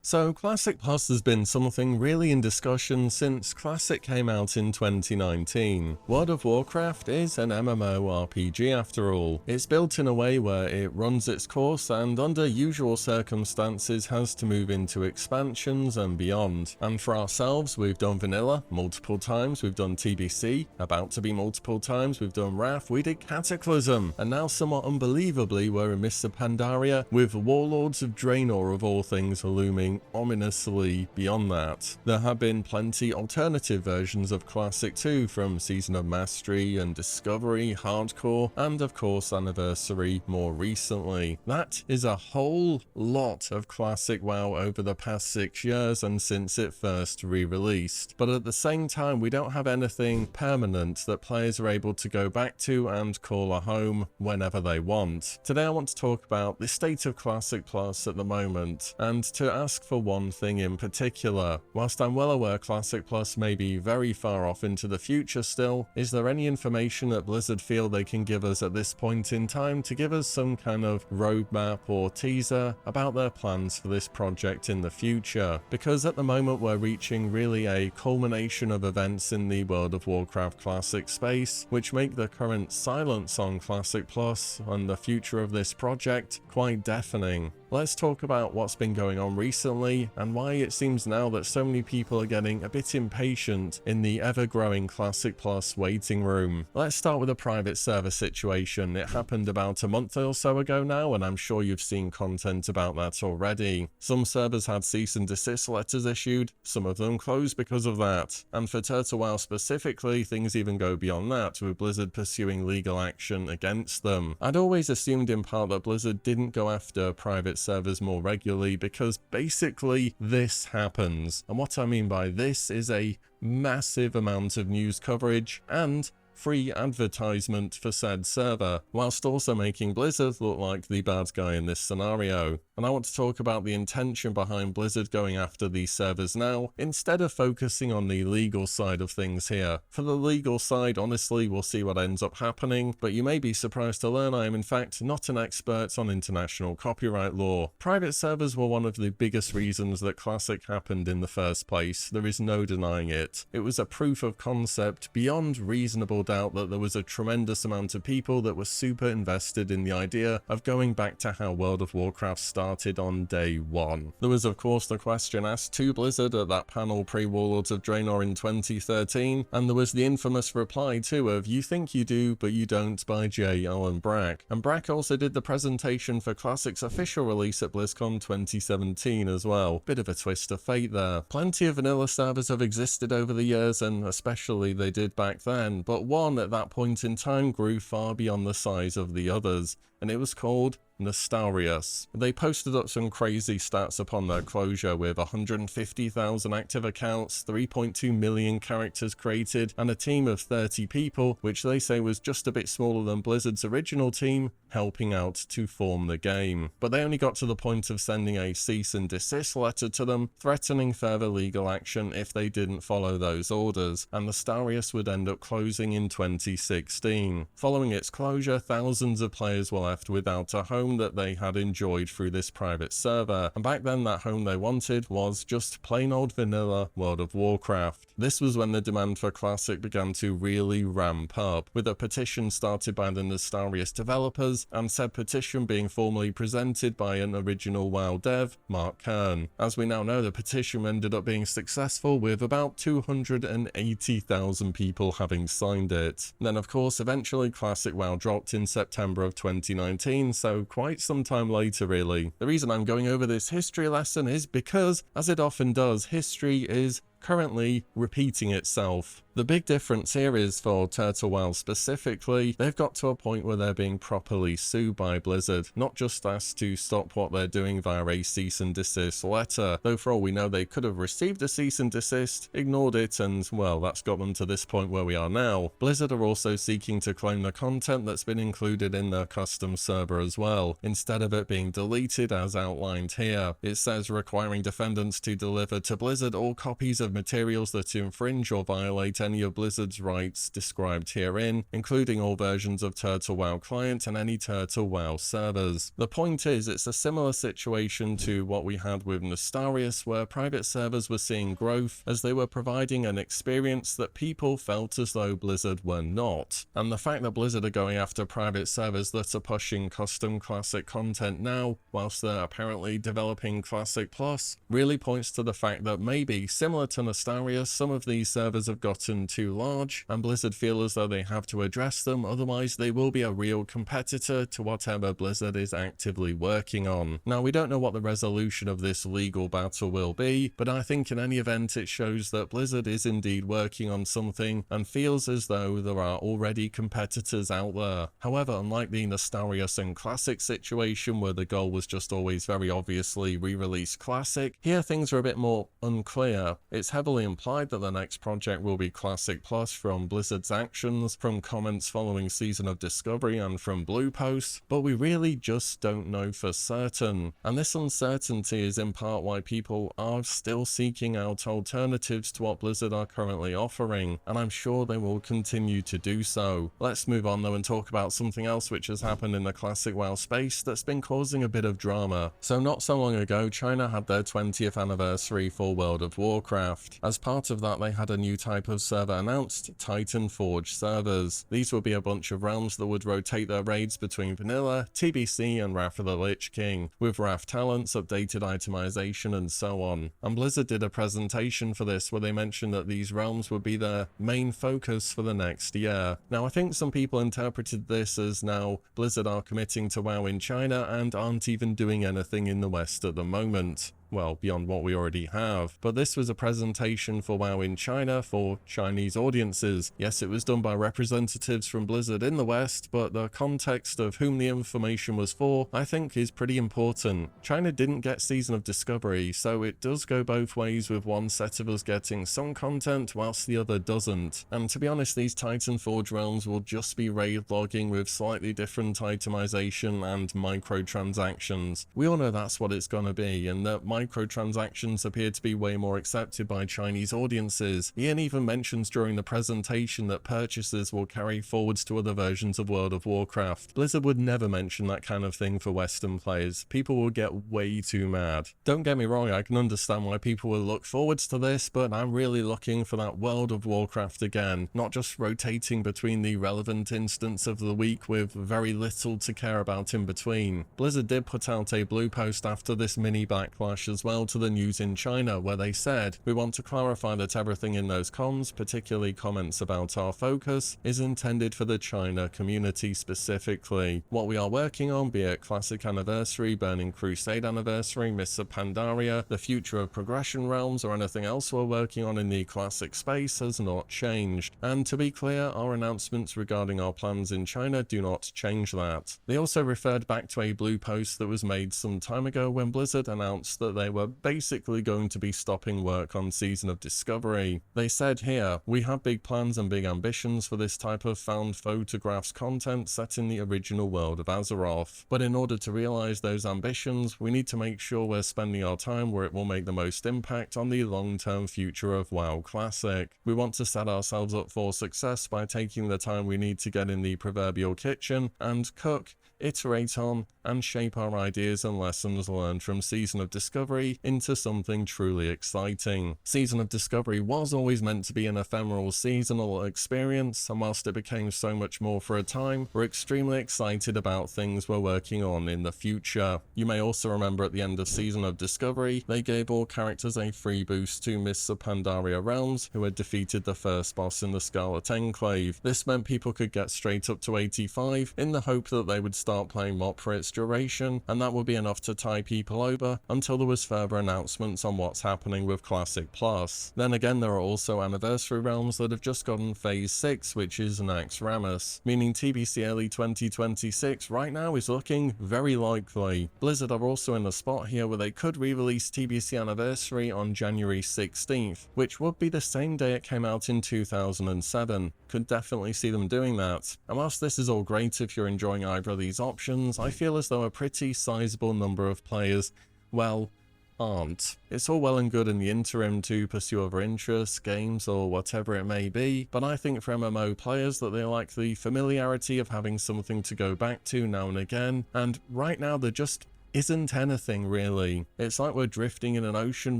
So Classic Plus has been something really in discussion since Classic came out in 2019. World of Warcraft is an mmorpg after all. It's built in a way where it runs its course and under usual circumstances has to move into expansions and beyond. And for ourselves, we've done Vanilla multiple times, we've done TBC, about to be multiple times, we've done Wrath, we did Cataclysm, and now somewhat unbelievably we're in Mists of Pandaria with Warlords of Draenor of all things looming ominously beyond that. There have been plenty alternative versions of Classic 2 from Season of Mastery and Discovery, Hardcore, and of course Anniversary more recently. That is a whole lot of Classic WoW over the past 6 years and since it first re-released. But at the same time, we don't have anything permanent that players are able to go back to and call a home whenever they want. Today I want to talk about the state of Classic Plus at the moment, and to ask for one thing in particular. Whilst I'm well aware Classic Plus may be very far off into the future still, is there any information that Blizzard feel they can give us at this point in time to give us some kind of roadmap or teaser about their plans for this project in the future? Because at the moment we're reaching really a culmination of events in the World of Warcraft Classic space, which make the current silence on Classic Plus and the future of this project quite deafening. Let's talk about what's been going on recently and why it seems now that so many people are getting a bit impatient in the ever-growing Classic Plus waiting room. Let's start with a private server situation. It happened about a month or so ago now, and I'm sure you've seen content about that already. Some servers had cease and desist letters issued, some of them closed because of that. And for Turtle WoW specifically, things even go beyond that, with Blizzard pursuing legal action against them. I'd always assumed in part that Blizzard didn't go after private servers more regularly because basically this happens. And what I mean by this is a massive amount of news coverage and free advertisement for said server, whilst also making Blizzard look like the bad guy in this scenario. And I want to talk about the intention behind Blizzard going after these servers now, instead of focusing on the legal side of things here. For the legal side, honestly, we'll see what ends up happening, but you may be surprised to learn I am in fact not an expert on international copyright law. Private servers were one of the biggest reasons that Classic happened in the first place, there is no denying it. It was a proof of concept beyond reasonable doubt that there was a tremendous amount of people that were super invested in the idea of going back to how World of Warcraft started on day one. There was of course the question asked to Blizzard at that panel pre-Warlords of Draenor in 2013, and there was the infamous reply too of "You think you do, but you don't" by J. Allen Brack. And Brack also did the presentation for Classic's official release at BlizzCon 2017 as well. Bit of a twist of fate there. Plenty of vanilla servers have existed over the years, and especially they did back then, but one at that point in time grew far beyond the size of the others, and it was called Nostarius. They posted up some crazy stats upon their closure with 150,000 active accounts, 3.2 million characters created, and a team of 30 people, which they say was just a bit smaller than Blizzard's original team, helping out to form the game. But they only got to the point of sending a cease and desist letter to them, threatening further legal action if they didn't follow those orders, and Nostarius would end up closing in 2016. Following its closure, thousands of players were left without a home that they had enjoyed through this private server, and back then that home they wanted was just plain old vanilla World of Warcraft. This was when the demand for Classic began to really ramp up, with a petition started by the Nostarius developers, and said petition being formally presented by an original WoW dev, Mark Kern. As we now know, the petition ended up being successful, with about 280,000 people having signed it. Then of course eventually Classic WoW dropped in September of 2019, so quite some time later really. The reason I'm going over this history lesson is because, as it often does, history is currently repeating itself. The big difference here is for Turtle WoW specifically, they've got to a point where they're being properly sued by Blizzard, not just asked to stop what they're doing via a cease and desist letter, though for all we know they could have received a cease and desist, ignored it, and well, that's got them to this point where we are now. Blizzard are also seeking to claim the content that's been included in their custom server as well, instead of it being deleted as outlined here. It says requiring defendants to deliver to Blizzard all copies of materials that infringe or violate any of Blizzard's rights described herein, including all versions of Turtle WoW Client and any Turtle WoW servers. The point is, it's a similar situation to what we had with Nostarius, where private servers were seeing growth as they were providing an experience that people felt as though Blizzard were not. And the fact that Blizzard are going after private servers that are pushing custom Classic content now, whilst they're apparently developing Classic Plus, really points to the fact that maybe, similar to Nostarius, some of these servers have gotten too large, and Blizzard feel as though they have to address them, otherwise they will be a real competitor to whatever Blizzard is actively working on. Now, we don't know what the resolution of this legal battle will be, but I think in any event it shows that Blizzard is indeed working on something and feels as though there are already competitors out there. However, unlike the Nostarius and Classic situation where the goal was just always very obviously re-release Classic, here things are a bit more unclear. It's heavily implied that the next project will be Classic Plus from Blizzard's actions, from comments following Season of Discovery and from Blue Post, but we really just don't know for certain. And this uncertainty is in part why people are still seeking out alternatives to what Blizzard are currently offering, and I'm sure they will continue to do so. Let's move on though and talk about something else which has happened in the Classic WoW space that's been causing a bit of drama. So not so long ago, China had their 20th anniversary for World of Warcraft. As part of that, they had a new type of server announced, Titan Forge servers. These would be a bunch of realms that would rotate their raids between Vanilla, TBC and Wrath of the Lich King, with Wrath talents, updated itemization and so on. And Blizzard did a presentation for this where they mentioned that these realms would be their main focus for the next year. Now, I think some people interpreted this as now Blizzard are committing to WoW in China and aren't even doing anything in the West at the moment. Well, beyond what we already have. But this was a presentation for WoW in China for Chinese audiences. Yes, it was done by representatives from Blizzard in the West, but the context of whom the information was for, I think, is pretty important. China didn't get Season of Discovery, so it does go both ways with one set of us getting some content whilst the other doesn't. And to be honest, these Titan Forge realms will just be raid logging with slightly different itemization and microtransactions. We all know that's what it's gonna be, and that microtransactions appear to be way more accepted by Chinese audiences. Ian even mentions during the presentation that purchases will carry forwards to other versions of World of Warcraft. Blizzard would never mention that kind of thing for Western players. People will get way too mad. Don't get me wrong, I can understand why people will look forwards to this, but I'm really looking for that World of Warcraft again, not just rotating between the relevant instance of the week with very little to care about in between. Blizzard did put out a blue post after this mini backlash as well to the news in China, where they said, "We want to clarify that everything in those comms, particularly comments about our focus, is intended for the China community specifically. What we are working on, be it Classic Anniversary, Burning Crusade Anniversary, Mists of Pandaria, the future of Progression Realms, or anything else we're working on in the Classic space has not changed. And to be clear, our announcements regarding our plans in China do not change that." They also referred back to a blue post that was made some time ago when Blizzard announced that they were basically going to be stopping work on Season of Discovery. They said here, "We have big plans and big ambitions for this type of found photographs content set in the original world of Azeroth. But in order to realize those ambitions, we need to make sure we're spending our time where it will make the most impact on the long-term future of WoW Classic. We want to set ourselves up for success by taking the time we need to get in the proverbial kitchen and cook, iterate on, and shape our ideas and lessons learned from Season of Discovery into something truly exciting." Season of Discovery was always meant to be an ephemeral seasonal experience, and whilst it became so much more for a time, we're extremely excited about things we're working on in the future. You may also remember at the end of Season of Discovery, they gave all characters a free boost to Mists of Pandaria realms who had defeated the first boss in the Scarlet Enclave. This meant people could get straight up to 85 in the hope that they would start playing MOP for its duration, and that would be enough to tie people over until there was further announcements on what's happening with Classic Plus. Then again, there are also Anniversary realms that have just gotten Phase 6, which is Nax Ramus, meaning TBC early 2026 right now is looking very likely. Blizzard are also in a spot here where they could re-release TBC Anniversary on January 16th, which would be the same day it came out in 2007. Could definitely see them doing that. And whilst this is all great if you're enjoying either of these options, I feel as though a pretty sizable number of players, well, aren't. It's all well and good in the interim to pursue other interests, games, or whatever it may be, but I think for MMO players that they like the familiarity of having something to go back to now and again, and right now there just isn't anything really. It's like we're drifting in an ocean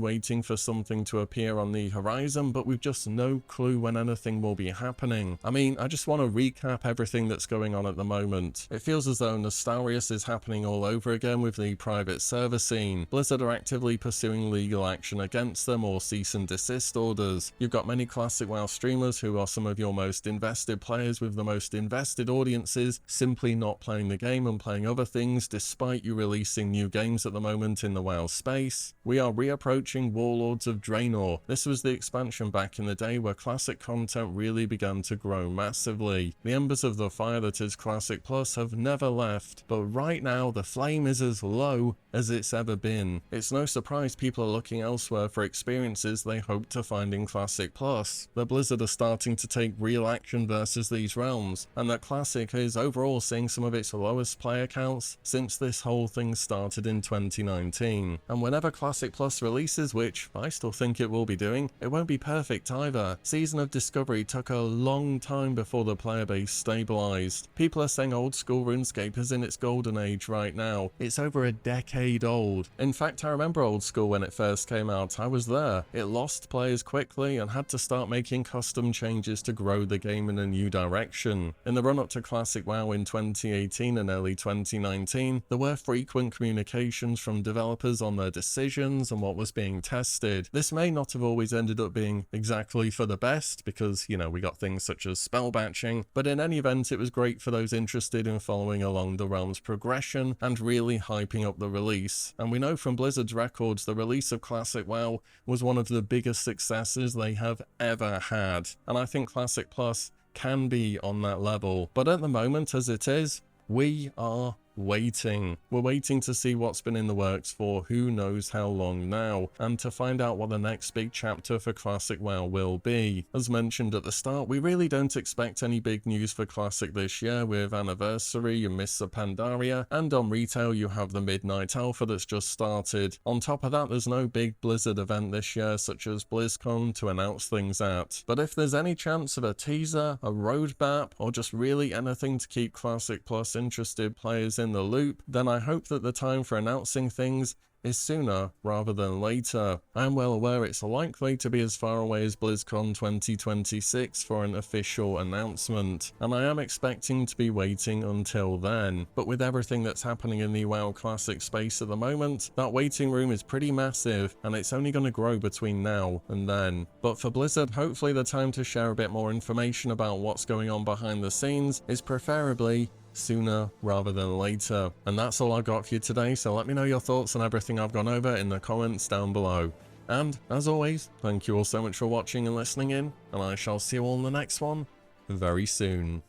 waiting for something to appear on the horizon, but we've just no clue when anything will be happening. I mean, I just want to recap everything that's going on at the moment. It feels as though Nostalrius is happening all over again with the private server scene. Blizzard are actively pursuing legal action against them or cease and desist orders. You've got many classic WoW streamers who are some of your most invested players with the most invested audiences simply not playing the game and playing other things despite you releasing new games at the moment in the WoW space. We are reapproaching Warlords of Draenor. This was the expansion back in the day where classic content really began to grow massively. The embers of the fire that is Classic Plus have never left, but right now the flame is as low as it's ever been. It's no surprise people are looking elsewhere for experiences they hope to find in Classic Plus. The Blizzard are starting to take real action versus these realms, and that Classic is overall seeing some of its lowest player counts since this whole thing started in 2019. And whenever Classic Plus releases, which I still think it will be doing, it won't be perfect either. Season of Discovery took a long time before the player base stabilized. People are saying old school RuneScape is in its golden age right now. It's over a decade old. In fact, I remember old school when it first came out. I was there. It lost players quickly and had to start making custom changes to grow the game in a new direction. In the run up to Classic WoW in 2018 and early 2019, there were frequent communications from developers on their decisions and what was being tested. This may not have always ended up being exactly for the best because, you know, we got things such as spell batching, but in any event it was great for those interested in following along the realm's progression and really hyping up the release. And we know from Blizzard's records the release of Classic WoW was one of the biggest successes they have ever had, and I think Classic Plus can be on that level. But at the moment as it is, we are waiting. We're waiting to see what's been in the works for who knows how long now, and to find out what the next big chapter for Classic WoW will be. As mentioned at the start, we really don't expect any big news for Classic this year with Anniversary and Mists of Pandaria, and on retail you have the Midnight Alpha that's just started. On top of that, there's no big Blizzard event this year such as BlizzCon to announce things at. But if there's any chance of a teaser, a roadmap, or just really anything to keep Classic Plus interested players in the loop, then I hope that the time for announcing things is sooner rather than later. I am well aware it's likely to be as far away as BlizzCon 2026 for an official announcement, and I am expecting to be waiting until then. But with everything that's happening in the WoW Classic space at the moment, that waiting room is pretty massive, and it's only going to grow between now and then. But for Blizzard, hopefully the time to share a bit more information about what's going on behind the scenes is preferably sooner rather than later. And that's all I've got for you today, so let me know your thoughts on everything I've gone over in the comments down below. And as always, thank you all so much for watching and listening in, and I shall see you all in the next one very soon.